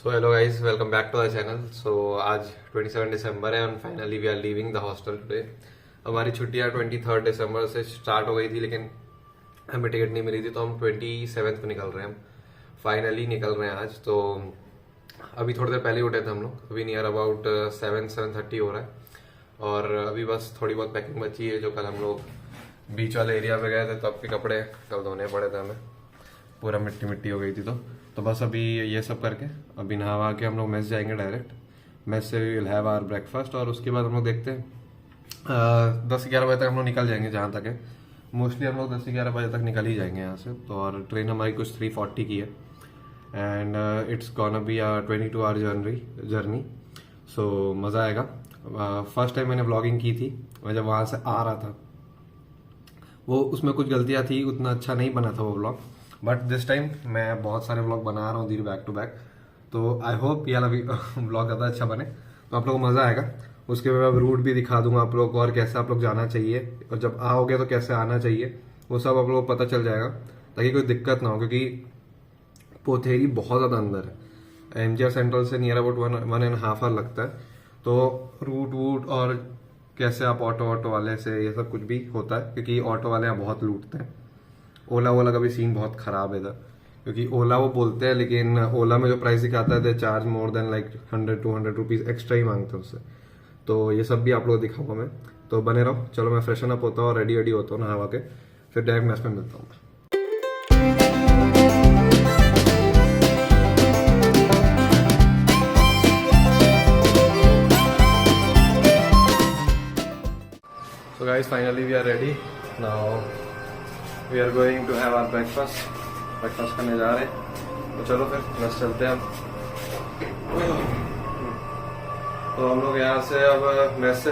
So hello guys, welcome back to the channel. So आज 27 दिसंबर है and finally we are leaving the hostel today. हमारी छुट्टियां 23 दिसंबर से स्टार्ट हो गई थी, लेकिन हमें टिकट नहीं मिली थी, तो हम 27 को निकल रहे हैं। हम फाइनली निकल रहे हैं आज। तो अभी थोड़ी देर पहले ही उठे थे हम लोग, अभी नियर अबाउट 7-7:30 हो रहा है। और अभी बस थोड़ी बहुत पैकिंग बची है, जो कल हम लोग बीच वाले एरिया पे गए थे, तो आपके कपड़े कल धोने पड़े थे हमें, पूरा मिट्टी मिट्टी हो गई थी। तो बस अभी ये सब करके अभी नहा के हम लोग मेस जाएंगे डायरेक्ट। मेस से we will have our breakfast और उसके बाद हम लोग देखते हैं 10-11 बजे तक हम लोग निकल जाएंगे। जहाँ तक है मोस्टली हम लोग 10-11 बजे तक निकल ही जाएंगे यहाँ से। तो और ट्रेन हमारी कुछ 3:40 की है and it's gonna be 22 hour journey. So मज़ा आएगा। फर्स्ट टाइम मैंने व्लॉगिंग की थी, मैं जब वहाँ से आ रहा था, वो उसमें कुछ गलतियाँ थी, उतना अच्छा नहीं बना था वो व्लॉग। बट दिस टाइम मैं बहुत सारे व्लॉग बना रहा हूँ धीरे बैक टू बैक, तो आई होप ये वाला व्लॉग ज़्यादा अच्छा बने, तो आप लोगों को मज़ा आएगा। उसके बाद रूट भी दिखा दूंगा आप लोग को, और कैसे आप लोग जाना चाहिए, और जब आओगे तो कैसे आना चाहिए, वो सब आप लोगों को पता चल जाएगा, ताकि कोई दिक्कत ना हो। क्योंकि पोथेरी बहुत ज़्यादा अंदर है, एमजीआर सेंट्रल से नियर अबाउट 1.5 आवर लगता है। तो रूट वूट और कैसे आप ऑटो वाले से ये सब कुछ भी होता है, क्योंकि ऑटो वाले यहाँ बहुत लूटते हैं। ओला का भी सीन बहुत खराब है इधर, क्योंकि ओला वो बोलते हैं, लेकिन ओला में जो प्राइस दिखाता है they charge more than like 100-200 rupees extra ही मांगते हैं उससे। तो ये सब भी आप लोग दिखाऊंगा मैं, तो बने रहो। चलो मैं फ्रेशन अप होता हूँ और रेडी होता हूँ नहा के, फिर डायरेक्ट मैच में मिलता हूँ। So guys, finally we are ready. Now we are going to have our breakfast. Breakfast करने जा रहे हैं, तो चलो फिर बस चलते हैं हम। तो हम लोग यहाँ से अब मैस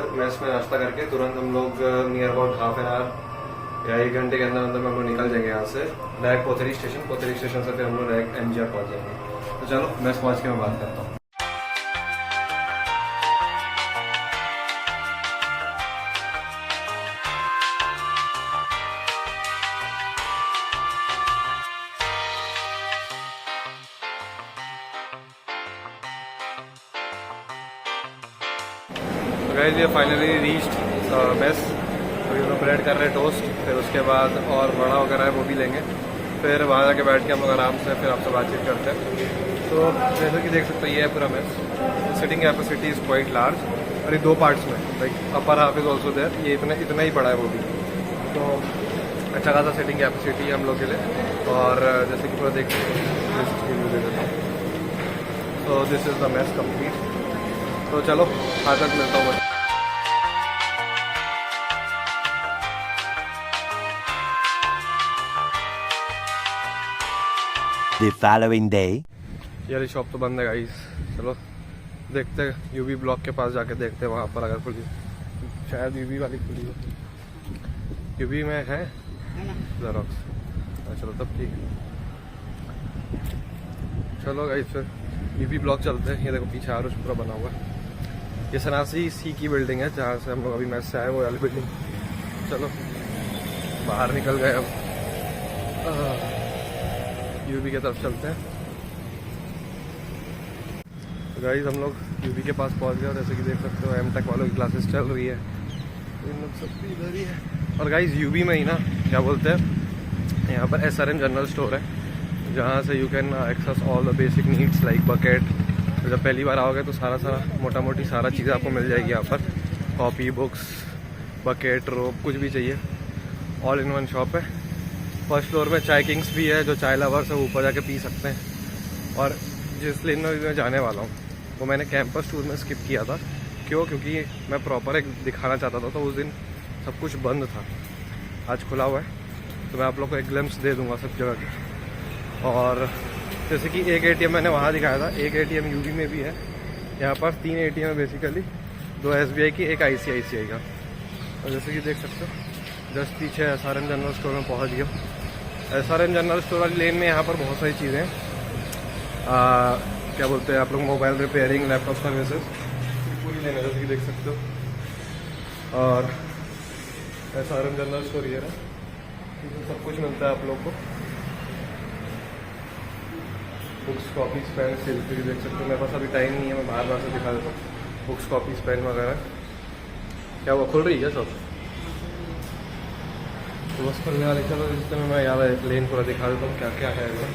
में नाश्ता करके तुरंत हम लोग near about half an hour या 1 घंटे के अंदर अंदर हम लोग निकल जाएंगे यहाँ से डायरेक्ट पोथेरी स्टेशन से फिर हम लोग डायरेक्ट एमजीआर पहुँच जाएंगे। तो चलो मैस पहुँच के मैं बात करता हूँ। गाइस ये फाइनली रीच्ड मेस। तो ये लोग ब्रेड कर रहे हैं टोस्ट, फिर उसके बाद और बड़ा वगैरह है वो भी लेंगे, फिर वहाँ जाके बैठ के हम लोग आराम से फिर आपसे बातचीत करते हैं। तो जैसे कि देख सकते हैं ये है पूरा mess. Sitting capacity is quite large, और ये 2 पार्ट्स में, like upper half is also there. ये इतना ही बड़ा है वो भी, तो अच्छा खासा सिटिंग कैपेसिटी है हम लोग के लिए। और जैसे कि पूरा देख सकते हैं, तो this is the mess complete. तो चलो आज तक मिलता हूँ। The following day. यार शॉप तो बंद है गाइस, चलो देखते हैं यूबी ब्लॉक के पास जाके देखते हैं वहाँ पर अगर खुली, शायद यूबी वाली खुली हो। यूबी में है ज़ेरॉक्स, चलो तब ठीक है। चलो गाइस फिर यूबी ब्लॉक चलते हैं। ये देखो पीछे आरुष पूरा बना हुआ है, ये सनासी सी की बिल्डिंग है जहाँ से हम लोग अभी मैच से आए, वो वाली बिल्डिंग। चलो बाहर निकल गए, अब यूबी की तरफ चलते हैं। तो गाइस हम लोग यूबी के पास पहुँच गए, और जैसे कि देख सकते हो एमटेक वालों की क्लासेस चल रही है, इन लोग सब भी इधर ही है। और गाइस यूबी में ही ना क्या बोलते हैं, यहाँ पर SRM जनरल स्टोर है, जहाँ से you can access all the basic needs like bucket. तो जब पहली बार आओगे तो सारा मोटा मोटी सारा चीज़ें आपको मिल जाएगी यहाँ पर। कॉपी, बुक्स, बकेट, रोप, कुछ भी चाहिए, ऑल इन वन शॉप है। फर्स्ट फ्लोर में चाय किंग्स भी है, जो चाय लवर्स है ऊपर जाके पी सकते हैं। और जिस लेन में मैं जाने वाला हूँ वो मैंने कैंपस टूर में स्किप किया था। क्यों? क्योंकि मैं प्रॉपर एक दिखाना चाहता था, तो उस दिन सब कुछ बंद था। आज खुला हुआ है, तो मैं आप लोग को एक ग्लिम्स दे दूँगा सब जगह की। और जैसे कि एक ATM मैंने वहाँ दिखाया था, एक ATM यूबी में भी है। यहाँ पर 3 ATM है बेसिकली, 2 SBI की, एक ICICI का। और जैसे कि देख सकते हो जस्ट पीछे SRM जनरल स्टोर में पहुँच गया। SRM जनरल स्टोर वाली लेन में यहाँ पर बहुत सारी चीज़ें हैं, क्या बोलते हैं आप लोग, मोबाइल रिपेयरिंग, लैपटॉप सर्विसेज, पूरी लेन है जैसे कि देख सकते हो। और SRM जनरल स्टोर ये है, सब कुछ मिलता है आप लोग को। बुक्स कॉपीज पेन सेल्फी देख सकते हो। मेरे पास अभी टाइम नहीं है, मैं बाहर से दिखा देता हूँ बुक्स कॉपीज पेन वगैरह। क्या वो खुल रही है सब? तो बस खुलने वाले। चलो इस समय मैं यहाँ लेन पूरा दिखा देता हूँ क्या क्या है इधर।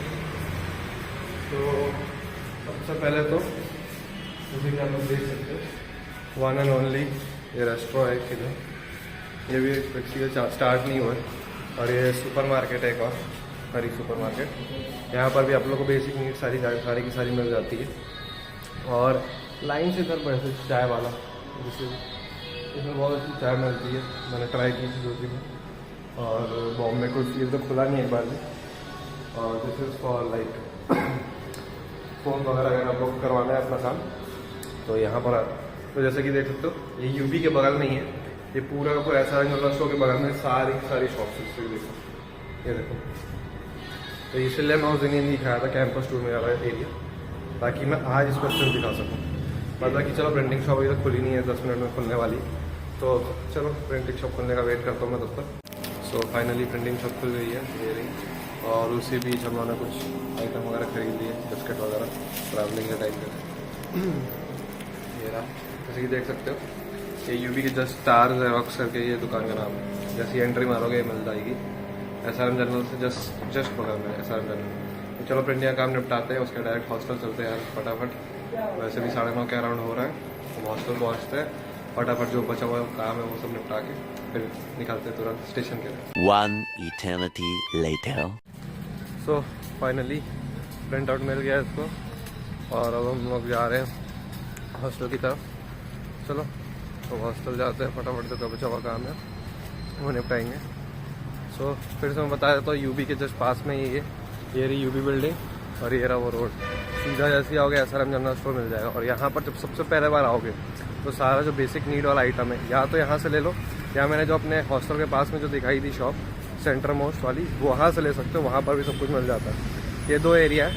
तो सबसे पहले तो जैसे कि आप लोग देख सकते हो वन एंड ओनली ये रेस्टोरेंट है किधर, ये भी किसी का स्टार्ट नहीं हुआ है। और ये सुपर मार्केट है एक और, हरी सुपर मार्केट। यहाँ पर भी आप लोग को बेसिक नीड सारी की सारी मिल जाती है। और लाइन से इधर बैठे चाय वाला, जैसे इसमें बहुत अच्छी चाय मिलती है, मैंने ट्राई की थी 2 दिन। और बॉम्बे कुछ ये तो खुला नहीं एक बार भी। और this is for like phone वगैरह अगर आप लोग करवाना है अपना काम तो यहाँ पर। तो जैसे कि देख सकते हो ये यूबी के बगल में ही है, ये पूरा का पूरा ऐसा जनरल स्टोर के बगल में सारी शॉप्स है। देखो ये देखो, तो इसलिए मैं उस दिन नहीं दिखाया था कैंपस टूर में जा रहा है एरिया, ताकि मैं आज इसको अच्छे से दिखा सकूँ। मतलब कि चलो प्रिंटिंग शॉप अभी तक खुली नहीं है, 10 मिनट में खुलने वाली। तो चलो प्रिंटिंग शॉप खुलने का वेट करता हूँ मैं तब तक। सो फाइनली प्रिंटिंग शॉप खुल गई है, ये रही। और उसी बीच हम लोगों ने कुछ आइटम वगैरह खरीद लिए, बिस्किट वगैरह ट्रैवलिंग के टाइम पे। ये रहा, जैसे कि देख सकते हो ये यूबी के जस्ट स्टार जेरोक्स करके ये दुकान का नाम है। जैसे एंट्री मारोगे मिल जाएगी SRM जनरल से जस्ट बगल में SRM जनरल। तो चलो प्रिंटिंग का काम निपटाते हैं, उसके डायरेक्ट हॉस्टल चलते हैं यार फटाफट। वैसे भी 9:30 के अराउंड हो रहा है, तो हॉस्टल पहुँचते हैं फटाफट, जो बचा हुआ काम है वो सब निपटा के फिर निकलते हैं तुरंत स्टेशन के लिए। 1 eternity later. So finally print out मिल गया इसको, और अब हम लोग जा रहे हैं हॉस्टल की तरफ। चलो तो हॉस्टल जाते हैं फटाफट से, तो बचा हुआ काम है वो निपटाएंगे। सो फिर से मैं बता देता हूँ यूबी के जस्ट पास में ही ये रही यूबी बिल्डिंग, और ये रहा वो रोड। सीधा जैसे आओगे SRM जनरल स्टोर मिल जाएगा। और यहाँ पर जब सबसे पहले बार आओगे तो सारा जो बेसिक नीड वाला आइटम है या तो यहाँ से ले लो, या मैंने जो अपने हॉस्टल के पास में जो दिखाई थी शॉप सेंटर मोस्ट वाली, वो वहाँ से ले सकते हो। वहाँ पर भी सब कुछ मिल जाता है। ये 2 एरिया है,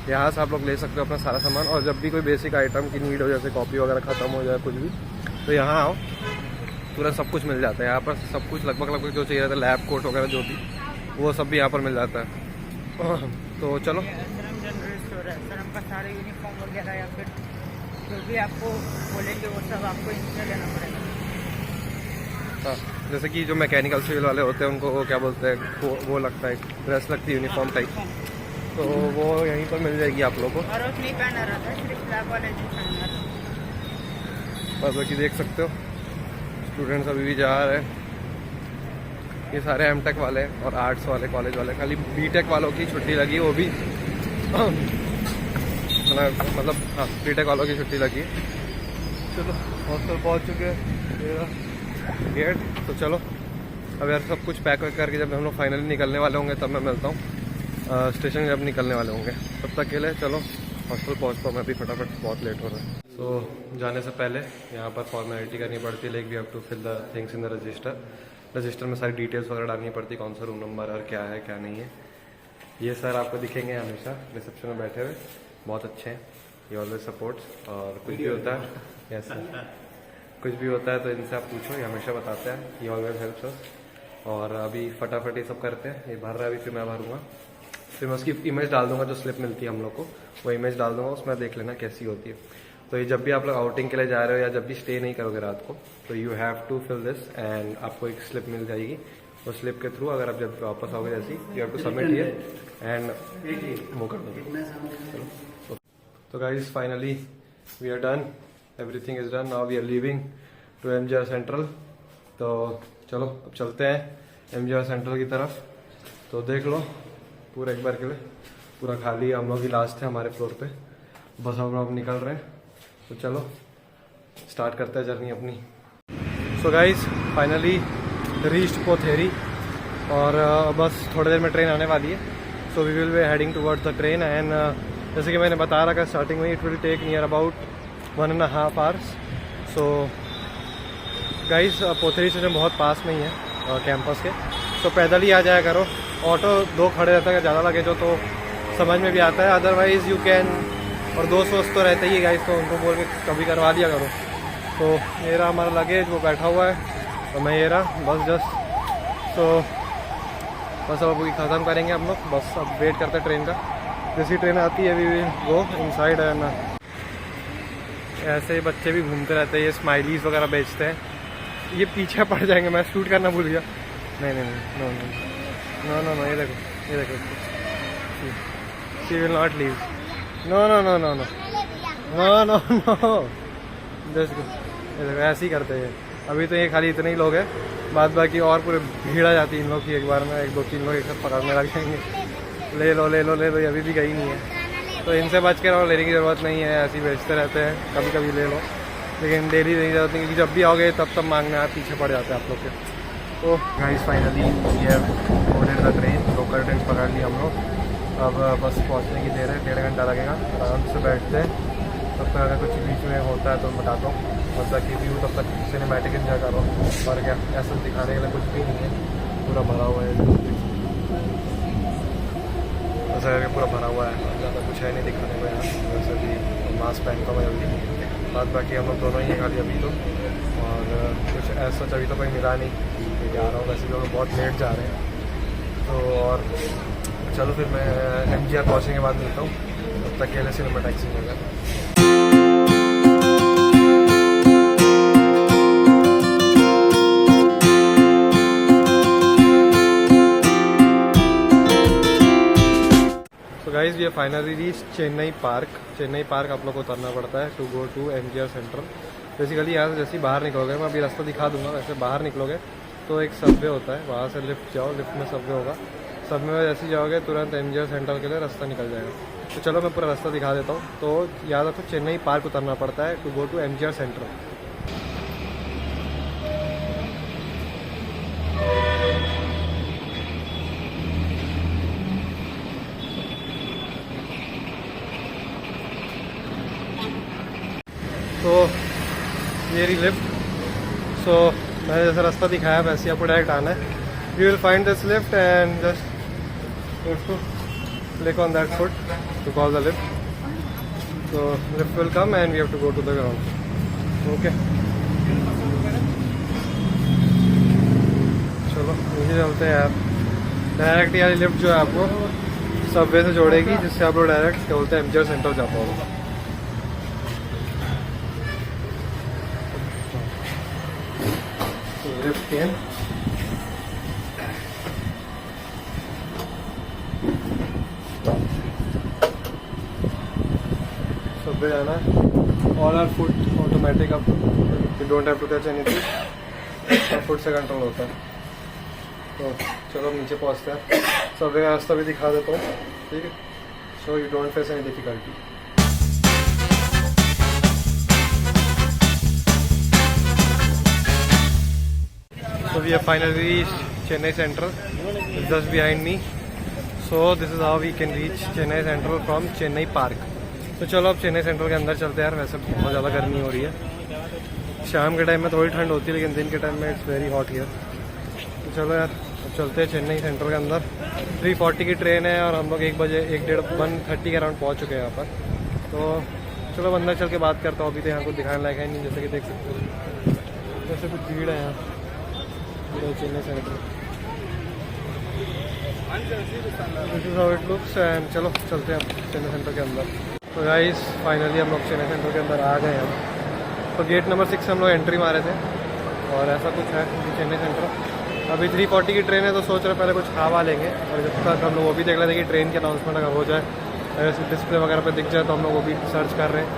यहाँ से आप लोग ले सकते हो अपना सारा सामान। और जब भी कोई बेसिक आइटम की नीड हो, जैसे कॉपी वगैरह ख़त्म हो जाए कुछ भी, तो यहाँ आओ, तुरंत सब कुछ मिल जाता है। यहाँ पर सब कुछ लगभग जो चाहिए था, लैब कोट वगैरह जो भी, वो सब भी यहाँ पर मिल जाता है। तो चलो का सारे यूनिफॉर्म वगैरह या फिर जो भी आपको बोलेंगे वो सब आपको इनसे लेना पड़ेगा। हाँ, जैसे कि जो मैकेनिकल सिविल वाले होते हैं उनको वो क्या बोलते हैं, वो लगता है ड्रेस लगती है यूनिफॉर्म टाइप, तो वो यहीं पर मिल जाएगी आप लोगों को। और उसने पहना रहता है, सिर्फ लैब वाले नहीं पहना रहता। बस कि देख सकते हो स्टूडेंट्स अभी भी जा रहे हैं। ये सारे एमटेक वाले और आर्ट्स वाले कॉलेज वाले, खाली बीटेक वालों की छुट्टी लगी, वो भी मतलब हाँ बीटेक वालों की छुट्टी लगी। चलो हॉस्टल पहुंच चुके हैं, गेट। तो चलो अब यार सब कुछ पैक वैक करके जब हम लोग फाइनली निकलने वाले होंगे तब मैं मिलता हूँ स्टेशन जब निकलने वाले होंगे। तब तक के लिए चलो हॉस्टल पहुँचता हूँ मैं भी फटाफट, बहुत लेट हो रहा है। तो जाने से पहले यहाँ पर फॉर्मेलिटी करनी पड़ती है, like we have to fill the things in the register में सारी डिटेल्स वगैरह डालनी पड़ती है, कौन सा रूम नंबर और क्या है क्या नहीं है। ये सर आपको दिखेंगे हमेशा रिसेप्शन में बैठे हुए, बहुत अच्छे हैं, ये ऑलवेज सपोर्ट्स। और कुछ भी होता है ऐसा कुछ भी होता है तो इनसे आप पूछो, ये हमेशा बताते हैं, ये ऑलवेज हेल्प्स अस। और अभी फटाफट ये सब करते हैं, ये भर रहा है अभी, फिर मैं भरूँगा, फिर मैं उसकी इमेज डाल दूंगा, जो स्लिप मिलती है हम लोग को वो इमेज डाल दूंगा, उसमें देख लेना कैसी होती है। तो ये जब भी आप लोग आउटिंग के लिए जा रहे हो या जब भी स्टे नहीं करोगे रात को, तो you have to fill this and आपको एक स्लिप मिल जाएगी। उस स्लिप के थ्रू अगर आप जब वापस आओगे जैसी, you have to submit here and वो कर दोगे। चलो तो guys finally we are done, everything is done, now we are leaving to MGR central. तो चलो अब चलते हैं MGR सेंट्रल की तरफ। तो देख लो पूरा एक बार के लिए पूरा खाली है, हम लोग ही लास्ट है हमारे फ्लोर पे, बस हम लोग निकल रहे हैं। तो चलो स्टार्ट करते हैं जर्नी अपनी। So guys finally reached Potheri, और बस थोड़ी देर में ट्रेन आने वाली है। So we will be heading towards the train and जैसे कि मैंने बता रखा स्टार्टिंग में, it will take near about 1.5 hours. So guys Potheri station बहुत पास में ही है कैंपस के, तो पैदल ही आ जाया करो। ऑटो 2 खड़े रहता है, ज़्यादा लगे जो तो समझ में भी आता है, अदरवाइज़ यू कैन। और 2 दोस्त तो रहते ही गाइस, तो उनको बोल के कभी करवा दिया करो। तो ये रहा हमारा लगेज, वो बैठा हुआ है, तो मैं ये रहा बस जस्ट। तो बस अब ख़त्म करेंगे हम लोग, बस अब वेट करते हैं ट्रेन का। जैसी ट्रेन आती है वी विल गो इनसाइड है ना। ऐसे बच्चे भी घूमते रहते हैं, ये स्माइलीज वगैरह बेचते हैं। ये पीछे पड़ जाएंगे, मैं शूट करना भूल गया। नहीं नहीं नहीं no no no no no, ये देखो ये देखो, she will not leave. No no no no no no no no, just ये देखो ऐसे ही करते हैं। अभी तो ये खाली इतने ही लोग हैं, बाद बाकी और पूरे भीड़ आ जाती है इन लोग की। एक बार में 1-2-3 लोग एक साथ पकड़ने लग जाएंगे, ले लो ले लो ले लो, अभी भी गई नहीं है। तो इनसे बच के रहो, लेने की ज़रूरत नहीं है, ऐसे ही बेचते रहते हैं, कभी कभी ले लो, लेकिन डेली नहीं ज़रूरत नहीं, क्योंकि जब भी आओगे तब मांगने आप पीछे पड़ जाते हैं आप लोग के। तो गाइस फाइनली ये boarded the train, local train पकड़ ली हम लोग। अब बस पहुँचने की देर है, 1.5 घंटा लगेगा। आराम से बैठते हैं, तब तक अगर कुछ बीच में होता है तो मैं बताता हूँ। तब तक की व्यू, तब तक सिनेमैटिक एंजॉय करो। और क्या, ऐसा दिखाने के लिए कुछ भी नहीं है, पूरा भरा हुआ है, ऐसा करके पूरा भरा हुआ है, ज़्यादा कुछ है नहीं दिखाने को यहाँ। वैसे भी मास्क पहन का मैं जल्दी, बाद बाकी हम लोग दोनों ही हैं खाली अभी तो। और कुछ ऐसा अभी तो कोई मिला नहीं जा रहा हूँ, वैसे भी लोग बहुत लेट जा रहे हैं। तो और चलो फिर मैं MGR पहुँचने के बाद मिलता हूँ, तब तक के लिए सिनेमा टैक्सी में गया। गाइस ये finally reach Chennai park. Chennai park आप लोग को उतरना पड़ता है to go to MGR central. Basically यहाँ से जैसे ही बाहर निकलोगे, मैं अभी रास्ता दिखा दूंगा, वैसे बाहर निकलोगे तो एक सबवे होता है, वहाँ से लिफ्ट जाओ, लिफ्ट में सबवे होगा, सबवे में जैसे ही जाओगे तुरंत MGR सेंट्रल के लिए रास्ता निकल जाएगा। तो चलो मैं पूरा रास्ता दिखा देता हूँ। तो याद रखो चेन्नई पार्क उतरना पड़ता है to go to MGR central. तो ये रही लिफ्ट। सो मैंने जैसा रास्ता दिखाया वैसे आपको डायरेक्ट आना है। You will find this lift and just click on that foot to call the lift. So lift will come and we have to go to the ground. Okay चलो नीचे चलते हैं यार। डायरेक्ट यार लिफ्ट जो है आपको सबवे से जोड़ेगी, जिससे आप लोग डायरेक्ट क्या बोलते हैं MGR सेंटर जा पाओगे। लिफ्ट के सबवे जाना, ऑल आर फुट ऑटोमेटिक, अब you don't have to touch anything, foot से कंट्रोल होता है। तो चलो नीचे पहुंचते हैं, सबवे का रास्ता भी दिखा देता हूँ, ठीक है। So you don't face any difficulty. So we have finally reached Chennai Central. It's just behind me. So this is how we can reach Chennai Central from Chennai Park. तो चलो अब चेन्नई सेंट्रल के अंदर चलते हैं यार। वैसे बहुत ज़्यादा गर्मी हो रही है, शाम के टाइम में थोड़ी ठंड होती है, लेकिन दिन के टाइम में इट्स वेरी हॉट हियर। तो चलो यार अब चलते हैं चेन्नई सेंट्रल के अंदर। 3:40 की ट्रेन है और हम लोग 1:30 के अराउंड पहुँच चुके हैं यहाँ पर। तो चलो अंदर चल के बात करता हूँ। अभी तो यहाँ कुछ दिखाने लायक है नहीं, जैसे कि देख सकते हो, जैसे कुछ भीड़ है यहाँ Chennai central. This is how it looks and चलो चलते हैं चेन्नई सेंटर के अंदर। तो गाइस फाइनली हम लोग चेन्नई सेंटर के अंदर आ गए हैं। तो गेट नंबर 6 से हम लोग एंट्री मारे थे और ऐसा कुछ है चेन्नई सेंटर। अभी 3:40 की ट्रेन है, तो सोच रहे पहले कुछ खावा लेंगे, और जब तक हम लोग वो भी देख लेते हैं कि ट्रेन की अनाउंसमेंट अगर हो जाए, अगर डिस्प्ले वगैरह पे दिख जाए तो हम लोग वो भी सर्च कर रहे हैं।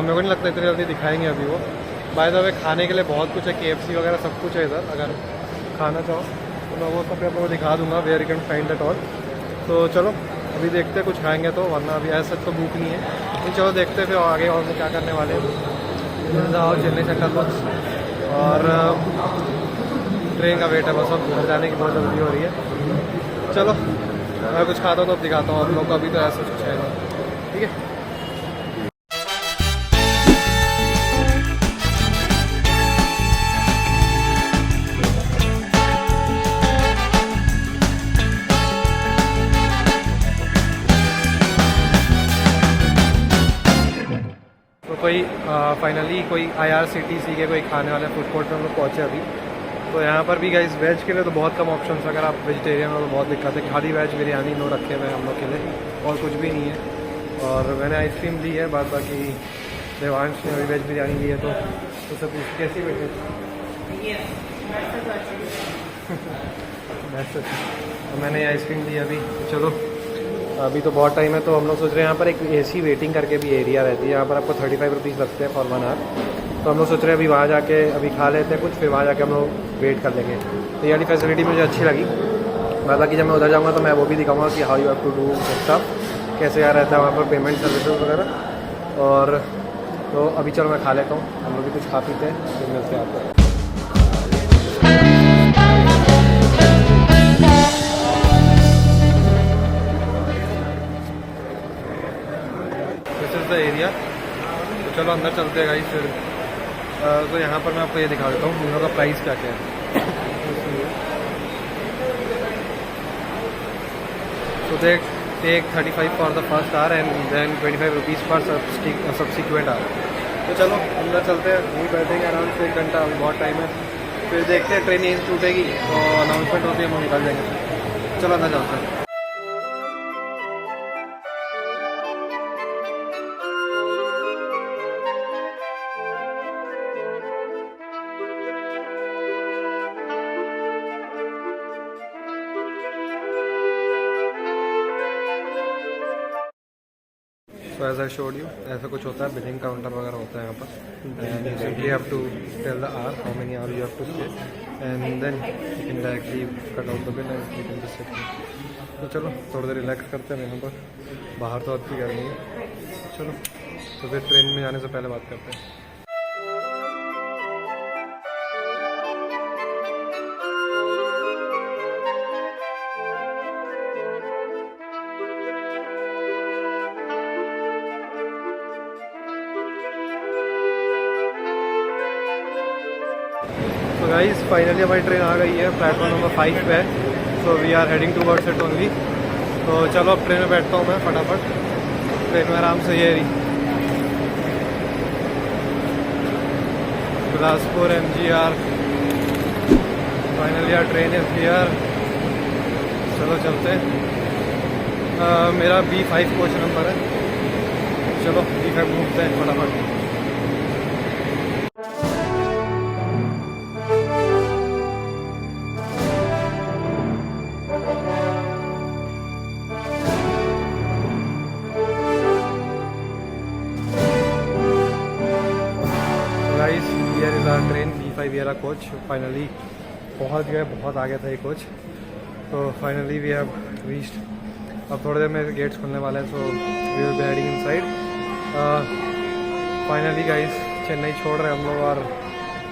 मेरे को नहीं लगता इतनी जल्दी दिखाएंगे अभी वो। बाय द वे खाने के लिए बहुत कुछ है, KFC वगैरह सब कुछ है इधर। अगर खाना चाहो तो मैं वो सब आपको दिखा दूंगा, where you can find that all. तो चलो अभी देखते हैं कुछ खाएंगे तो, वरना अभी ऐसा तो भूख नहीं है। तो चलो देखते हैं फिर आगे और क्या करने वाले हैं। आओ चेन्नई सेंटर बस, और ट्रेन का वेट है बस। अब घर जाने की बहुत जल्दी हो रही है। चलो मैं कुछ खाता हूँ तो अब दिखाता हूँ आप लोग को। अभी तो ऐसा कुछ है नहीं, ठीक है। कोई फाइनली कोई IRCTC के कोई खाने वाले फूड कोर्ट में हम लोग पहुँचे अभी। तो यहाँ पर भी गाइस वेज के लिए तो बहुत कम ऑप्शन है। अगर आप वेजिटेरियन हो तो बहुत दिक्कत है, खाली वेज बिरयानी नो रखे हुए हैं हम लोग के लिए। और कुछ भी नहीं है। और मैंने आइसक्रीम ली है, बाद बाकी देवांश ने अभी वेज बिरयानी ली है। तो उससे पूछ कैसी बैठे तो मैंने आइसक्रीम ली अभी। चलो अभी तो बहुत टाइम है, तो हम लोग सोच रहे हैं यहाँ पर एक AC वेटिंग करके भी एरिया रहती है, यहाँ पर आपको 35 रुपीज़ लगते हैं फॉर 1 आवर। तो हम लोग सोच रहे हैं अभी वहाँ जाके अभी खा लेते हैं कुछ, फिर वहाँ जाके हम लोग वेट कर लेंगे। तो ये वाली फैसिलिटी मुझे अच्छी लगी। बाकी जब मैं उधर जाऊँगा तो मैं वो भी दिखाऊँगा कि how you have to do stuff, कैसे यार रहता है वहाँ पर पेमेंट सर्विसेज वगैरह। और तो अभी चलो मैं खा लेता हूँ, हम लोग भी कुछ खा पीते हैं, फिर मिलते हैं आपको। The area. तो चलो अंदर चलते हैं गाइस फिर। तो यहाँ पर मैं आपको ये दिखा देता हूँ इन लोगों का प्राइस क्या क्या है। तो they take 35 for the first hour and then 25 rupees for subsequent hour. तो चलो अंदर चलते हैं, वहीं बैठेंगे आराम से 1 घंटा, बहुत टाइम है। फिर देखते हैं ट्रेन यहीं टूटेगी तो अनाउंसमेंट होती है, हम निकल जाएंगे। चलो अंदर चलते हैं। So as I showed you, ऐसा कुछ होता है, बिलिंग काउंटर वगैरह होता है यहाँ पर। And you simply have to tell the hour how many hour you have to stay and then you can directly cut out the bill and you can just sit. तो चलो थोड़ी देर relax करते हैं यहाँ पर, बाहर तो अच्छी गर्मी है। चलो तो फिर ट्रेन में जाने से पहले बात करते हैं। तो गाइस फाइनली हमारी ट्रेन आ गई है, प्लेटफॉर्म नंबर 5 पे है। So we are heading towards it only. तो चलो अब ट्रेन में बैठता हूँ मैं फटाफट, ट्रेन में आराम से। ये रही Bilaspur MGR, finally our train is here. चलो चलते हैं। मेरा B5 कोच नंबर है। चलो B5 घूमते हैं फटाफट। Here is our train B5 एरा कोच। फाइनली पहुंच गए, बहुत आगे था ये कोच। तो फाइनली वी हैव रीच्ड। अब थोड़ी देर में गेट्स खुलने वाले हैं, so we will be heading inside. Finally guys Chennai छोड़ रहे हैं हम लोग और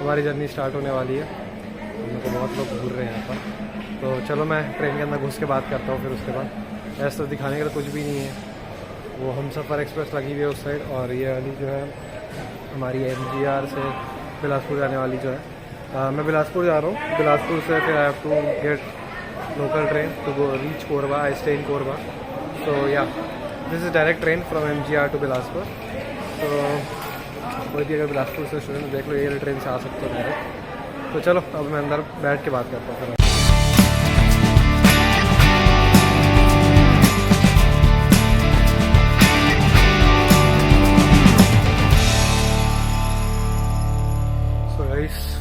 हमारी जर्नी स्टार्ट होने वाली है। हम लोग को बहुत लोग घूर रहे हैं यहाँ पर। तो चलो मैं ट्रेन के अंदर घुस के बात करता हूँ। फिर उसके बाद ऐसा तो दिखाने का तो कुछ भी नहीं है। वो हमसफ़र एक्सप्रेस लगी हुई है उस साइड, और ये वाली जो है हमारी MGR से बिलासपुर जाने वाली जो है। मैं बिलासपुर जा रहा हूँ। बिलासपुर से फिर I have to get local train to go reach Korba. I stay in Korba. So yeah this is direct train from MGR to Bilaspur. तो कोई भी अगर बिलासपुर से स्टूडेंट देख लो, ये ट्रेन से आ सकते हो डायरेक्ट। तो चलो अब मैं अंदर बैठ के बात करता हूँ।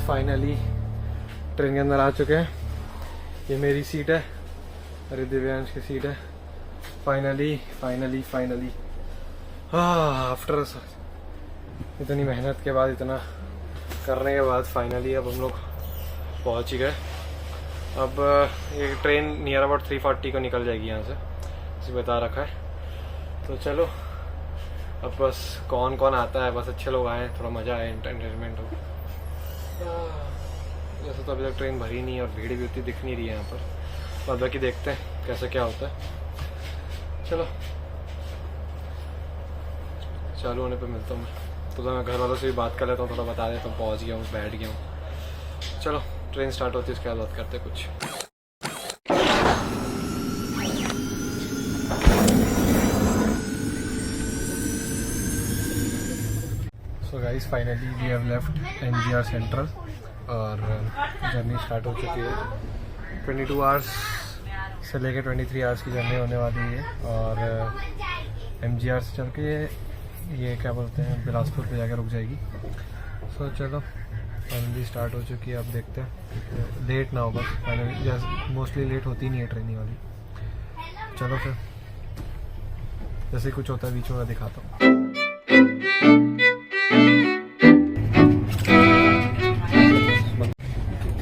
फाइनली ट्रेन के अंदर आ चुके हैं। ये मेरी सीट है, अरे दिव्यांश की सीट है। फाइनली आफ्टर इतनी मेहनत के बाद, इतना करने के बाद फाइनली अब हम लोग पहुंच ही गए। अब ये ट्रेन नियर अबाउट 3:40 को निकल जाएगी यहाँ से, इसे बता रखा है। तो चलो अब बस कौन कौन आता है, बस अच्छे लोग आए, थोड़ा मज़ा आए, एंटरटेनमेंट हो। वैसे तो अभी तक ट्रेन भरी नहीं है और भीड़ भी उतनी दिख नहीं रही है यहाँ पर। बाद बाकी देखते हैं कैसे क्या होता है। चलो चालू होने पे मिलता हूँ मैं। तो मैं घर वालों से भी बात कर लेता हूँ, थोड़ा बता देता हूँ पहुँच गया हूँ, बैठ गया हूँ। चलो ट्रेन स्टार्ट होती है, उसके बाद बात करते हैं कुछ। So guys finally we have left MGR central और जर्नी स्टार्ट हो चुकी है। 22 आवर्स से लेके 23 आवर्स की जर्नी होने वाली है और MGR से चल के ये क्या बोलते हैं बिलासपुर पे जाकर रुक जाएगी। सो चलो फाइनली स्टार्ट हो चुकी है, अब देखते हैं लेट ना हो बस, फाइनली मोस्टली लेट होती नहीं है ट्रेन वाली। चलो फिर जैसे कुछ होता है बीच में दिखाता हूँ।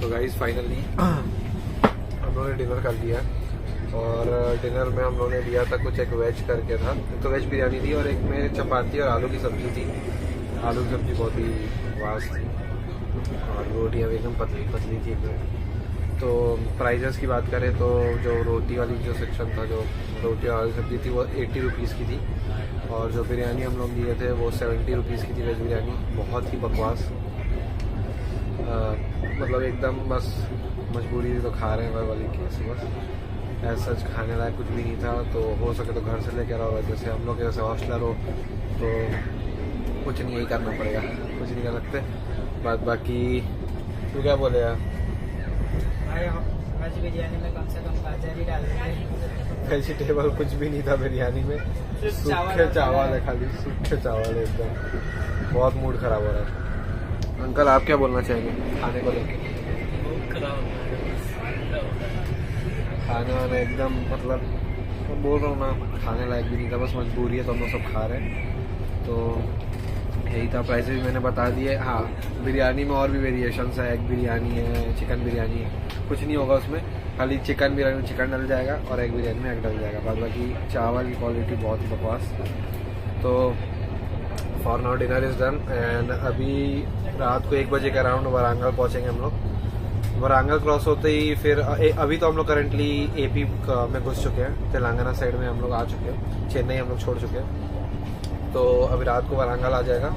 तो गाइस फाइनली हम लोगों ने डिनर कर लिया और डिनर में हम लोगों ने लिया था कुछ, एक वेज करके था, तो वेज बिरयानी थी और एक में चपाती और आलू की सब्ज़ी थी। आलू की सब्ज़ी बहुत ही वास्ट थी और रोटियाँ भी एकदम पतली पतली थी एकदम। तो प्राइजेस की बात करें तो जो रोटी वाली जो सेक्शन था, जो रोटी और सब्ज़ी थी वो 80 रुपीज़ की थी और जो बिरयानी हम लोग लिए थे वो 70 रुपीज़ की थी वेज बिरयानी। बहुत ही बकवास, मतलब एकदम बस मजबूरी थी तो खा रहे हैं वाली केस, बस ऐसा सच खाने लायक कुछ भी नहीं था। तो हो सके तो घर से लेकर आओ, जैसे हम लोग जैसे हॉस्टलर हो तो कुछ नहीं, यही करना पड़ेगा, कुछ नहीं कर सकते। बाकी तू क्या बोले यार? वेज बिरयानी में कम से कम गाजर ही डाल देंगे। वेजिटेबल कुछ भी नहीं था बिरयानी में, सूखे चावल है, खाली सूखे चावल है एकदम। बहुत मूड खराब हो रहा है। अंकल आप क्या बोलना चाहेंगे खाने को लेके? खाना वाना एकदम मतलब मैं बोल रहा हूँ ना, खाने लायक भी नहीं था, बस मजबूरी है तो हम लोग सब खा रहे हैं। तो यही था, प्राइस भी मैंने बता दिए। हाँ, बिरयानी में और भी वेरिएशंस है, एग बिरयानी है, चिकन बिरयानी है, कुछ नहीं होगा उसमें, खाली चिकन बिरयानी में चिकन डल जाएगा और एग बिरयानी में एग डल जाएगा। बाद बाकी चावल की क्वालिटी बहुत ही बकवास। तो for now dinner is done and अभी रात को 1 बजे के अराउंड वारंगल पहुँचेंगे हम लोग। वारंगल क्रॉस होते ही फिर अभी तो हम लोग करंटली AP में घुस चुके हैं, तेलंगाना साइड में हम लोग आ चुके हैं, चेन्नई हम लोग छोड़ चुके हैं। तो अभी रात को वारंगल आ जाएगा,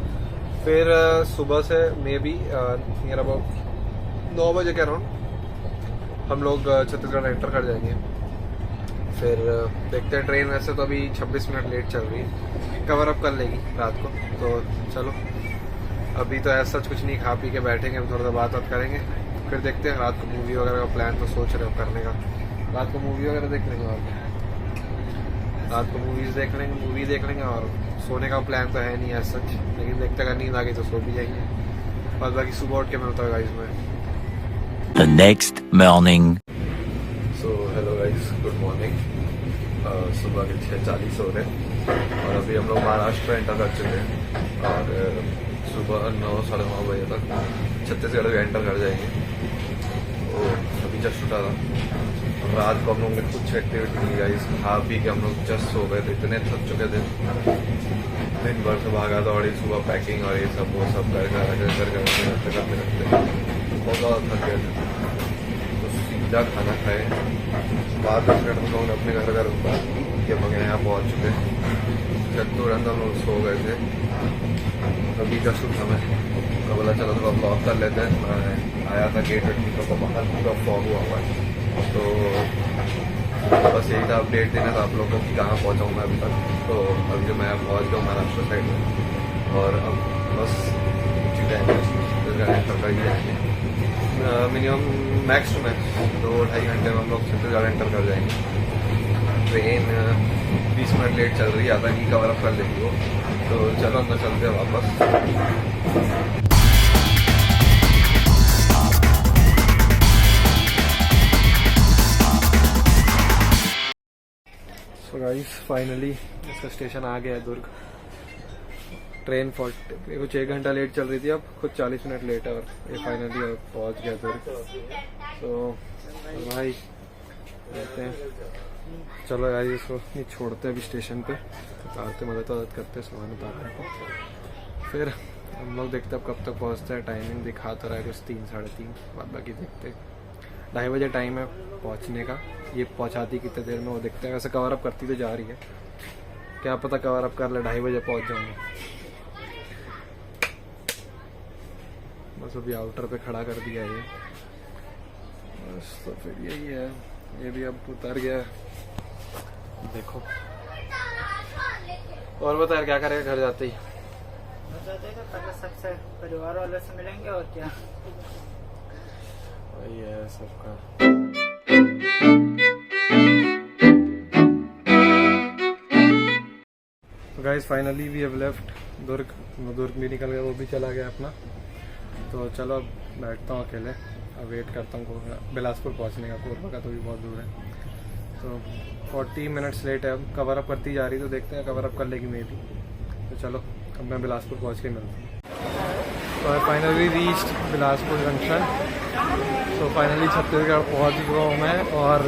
फिर सुबह से मे बी नियर अबाउट 9 बजे के अराउंड हम लोग छत्तीसगढ़ एंटर कर जाएंगे। फिर देखते हैं, ट्रेन वैसे तो अभी 26 मिनट लेट चल रही है, कवर अप कर लेगी रात को। तो चलो अभी तो ऐसा कुछ नहीं, खा पी के बैठेंगे, थोड़ा सा बात करेंगे, फिर देखते हैं रात को मूवी वगैरह का प्लान तो सोच रहे हो करने का। रात को मूवी वगैरह देख लेंगे और रात को मूवी देख लेंगे और सोने का प्लान तो है नहीं ऐसा सच, लेकिन देखते अगर नींद आ गई तो सो भी जाएंगे। और बाकी सुबह उठ के मिलता है गाइस में। The next morning. So hello guys, good morning. सुबह के 6:40 हो रहे हैं और अभी हम लोग महाराष्ट्र एंटर कर चुके हैं और सुबह 9 साढ़े 9 बजे तक छत्तीसगढ़ एंटर कर जाएंगे। तो अभी जस्ट उठा था, रात को हम लोग ने कुछ एक्टिविटी नहीं गाइस, खा पी के हम लोग जस्ट सो गए थे, इतने थक चुके थे, दिन भर से भागा दौड़ी, सुबह पैकिंग और ये सब वो सब करते बहुत ज़्यादा थक गए थे। तो सीधा खाना खाए, बाद 10 मिनट हम लोगों ने अपने घर का रुका कि हम लोग यहाँ पहुँच चुके हैं। तुरंत हम लोग सो गए थे, अभी जस्ट उठा मैं, तो बोला चलो थोड़ा ब्लॉग कर लेते हैं। मैं आया था गेट वेट तो बाहर पूरा फॉग हुआ हुआ है, तो बस यही था अपडेट देना था आप लोगों को कि कहाँ पहुँचा हूँ मैं अभी तक। तो अभी जो मैं पहुँच गया हूँ महाराष्ट्र साइड में और अब बस एंटर कर ही जाएंगे। मिनिमम मैक्स टू मैक्स 2-2.5 घंटे में हम लोग छत्तीसगढ़ एंटर कर जाएंगे। ट्रेन 20 मिनट लेट चल रही है, आधा नहीं कवर अप कर लेगी वो। तो चलो अंदर चलते हैं वापस। सो गाइस फाइनली इसका स्टेशन आ गया है दुर्ग। ट्रेन कुछ 1 घंटा लेट चल रही थी, अब कुछ 40 मिनट लेट है और ये फाइनली पहुंच गया दुर्ग। तो भाई रहते हैं, चलो यार इसको नहीं छोड़ते अभी स्टेशन पे, उतारते मदद करते सामान उतारने को, फिर हम लोग देखते अब कब तक पहुंचते हैं। टाइमिंग दिखा तो रहा है कुछ 3-3:30, बाद बाकी देखते 2:30 बजे टाइम है पहुंचने का। ये पहुंचाती कितने देर में वो देखते हैं, वैसे कवर अप करती तो जा रही है, क्या पता कवर अप कर ले 2:30 बजे पहुंच जाऊंगा। बस अभी आउटर पे खड़ा कर दिया ये, बस तो फिर यही है, ये भी अब उतर गया देखो। और बता यार क्या करेगा घर जाते ही? तो पहले सबसे परिवार वालों से मिलेंगे और क्या, वही है सबका। Guys finally we have left Durg. Durg भी निकल गया, वो भी चला गया अपना। तो चलो अब बैठता हूँ अकेले, अब वेट करता हूँ बिलासपुर पहुँचने का। कोरबा का तो भी बहुत दूर है, तो 40 मिनट्स लेट है। अब कवर अप करती जा रही, तो देखते हैं कवर अप कर लेगी मे भी। तो चलो अब मैं बिलासपुर पहुँच के मिलता हूँ। तो I finally reached Bilaspur junction. तो फाइनली छत्तीसगढ़ पहुँच गया हूँ मैं, और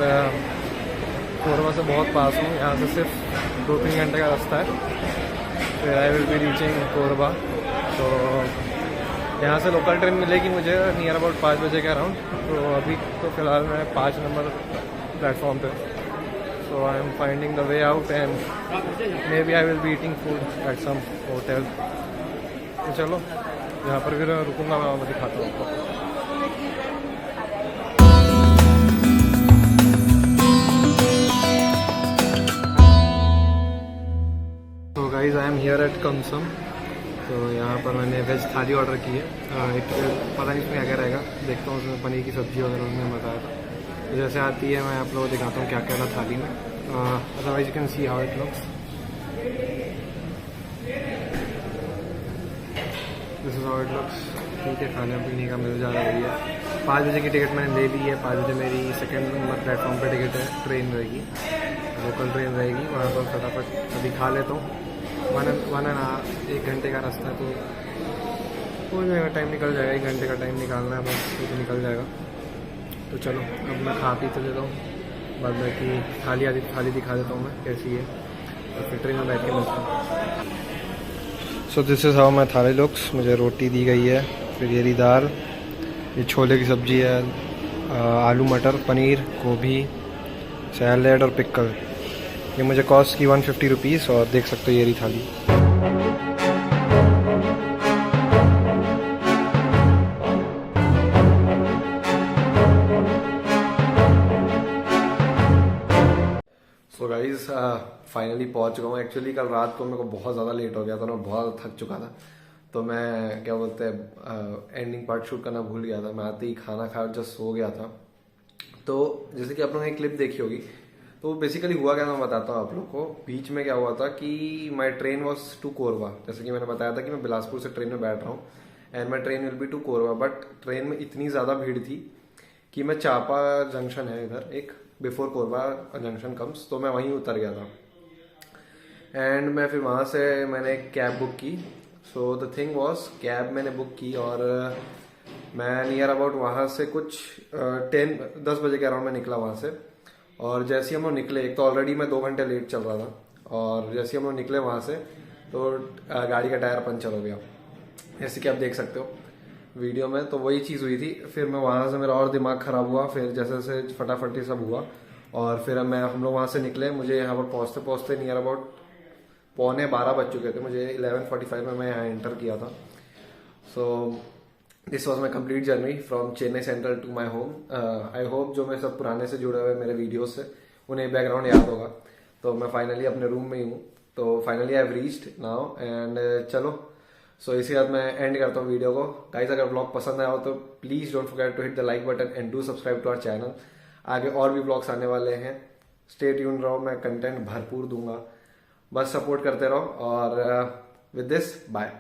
कोरबा से बहुत पास हूँ। यहाँ से सिर्फ 2-3 घंटे का रास्ता है, फिर आई विल बी रीचिंग कोरबा। तो यहाँ से लोकल ट्रेन मिलेगी मुझे नियर अबाउट 5 बजे के अराउंड। तो अभी तो फ़िलहाल मैं 5 नंबर प्लेटफॉर्म पे। So I am finding the way out and maybe I will be eating food at some hotel. तो चलो जहाँ पर भी मैं रुकूँगा मैं वहाँ दिखाता हूँ आपको। तो guys I am here eight कमसम। तो यहाँ पर मैंने वेज थाली ऑर्डर की है। एक पता नहीं इसमें क्या क्या रहेगा, देखता हूँ। उसमें पनीर की सब्ज़ी वगैरह उन्होंने बताया था, तो जैसे आती है मैं आप लोगों को दिखाता हूँ क्या क्या था थाली में। Otherwise you can see how it looks. This is how it looks. ठीक है, खाने पीने का मिल जा रही है। 5 बजे की टिकट मैंने ले ली है। 5 बजे मेरी सेकेंड नंबर प्लेटफॉर्म पर टिकट है। ट्रेन रहेगी, लोकल ट्रेन रहेगी। वहाँ पर फटाफट अभी खा लेता हूँ। 1 घंटे का रास्ता है, तो हो जाएगा, टाइम निकल जाएगा। 1 घंटे का टाइम निकालना है बस, तो निकल जाएगा। तो चलो अब मैं खा पी तो लेता हूँ, बाद में कि थाली दिखा देता हूँ मैं कैसी है, तो फिर ट्रेन में बैठ के मिलता हूँ। So this is how my थाली लुक्स। मुझे रोटी दी गई है, फिर ये दाल, ये छोले की सब्ज़ी है, आलू मटर पनीर गोभी सैलेड और पिक्कल। ये मुझे कॉस्ट की 150 रुपीज़, और देख सकते हो ये रही थाली। सो गाइज फाइनली पहुंच चुका हूँ। एक्चुअली कल रात को मेरे को बहुत ज़्यादा लेट हो गया था, मैं बहुत थक चुका था। तो मैं क्या बोलते हैं एंडिंग पार्ट शूट करना भूल गया था। मैं आते ही खाना खाया और जस्ट सो गया था। तो जैसे कि आप लोगों ने एक क्लिप देखी होगी, तो बेसिकली हुआ क्या मैं बताता हूँ आप लोग को। बीच में क्या हुआ था कि my train was to Korba. जैसे कि मैंने बताया था कि मैं बिलासपुर से ट्रेन में बैठ रहा हूँ and my train will be to Korba. But train में इतनी ज़्यादा भीड़ थी कि मैं चापा जंक्शन है इधर एक, बिफोर कोरबा जंक्शन कम्स, तो मैं वहीं उतर गया था। एंड मैं फिर वहाँ से मैंने एक कैब बुक की। So the thing was, cab मैंने बुक की और मैं नियर अबाउट वहाँ से कुछ 10 बजे के अराउंड में निकला वहाँ से। और जैसे ही हम लोग निकले, एक तो ऑलरेडी मैं 2 घंटे लेट चल रहा था, और जैसे ही हम लोग निकले वहाँ से तो गाड़ी का टायर पंचर हो गया, जैसे कि आप देख सकते हो वीडियो में। तो वही चीज़ हुई थी। फिर मैं वहाँ से, मेरा और दिमाग ख़राब हुआ। फिर जैसे जैसे फटाफट ये सब हुआ, और फिर हम लोग वहाँ से निकले। मुझे यहाँ पर पहुँचते पहुँचते नियर अबाउट 11:15 बज चुके थे। मुझे 11:45 में मैं यहाँ एंटर किया था। So this was my complete journey from Chennai central to my home. I hope जो मेरे सब पुराने से जुड़े हुए मेरे वीडियोस से उन्हें बैकग्राउंड याद होगा। तो मैं फाइनली अपने रूम में ही हूँ। तो finally I have reached now and चलो सो इसी बात मैं एंड करता हूँ वीडियो को। गाइस अगर ब्लॉग पसंद आया हो तो please don't forget to hit the like button and do subscribe to our channel. आगे और भी ब्लॉग्स आने वाले हैं, स्टे ट्यून्ड रहो, मैं कंटेंट भरपूर दूंगा, बस सपोर्ट करते रहो। और विद दिस बाय।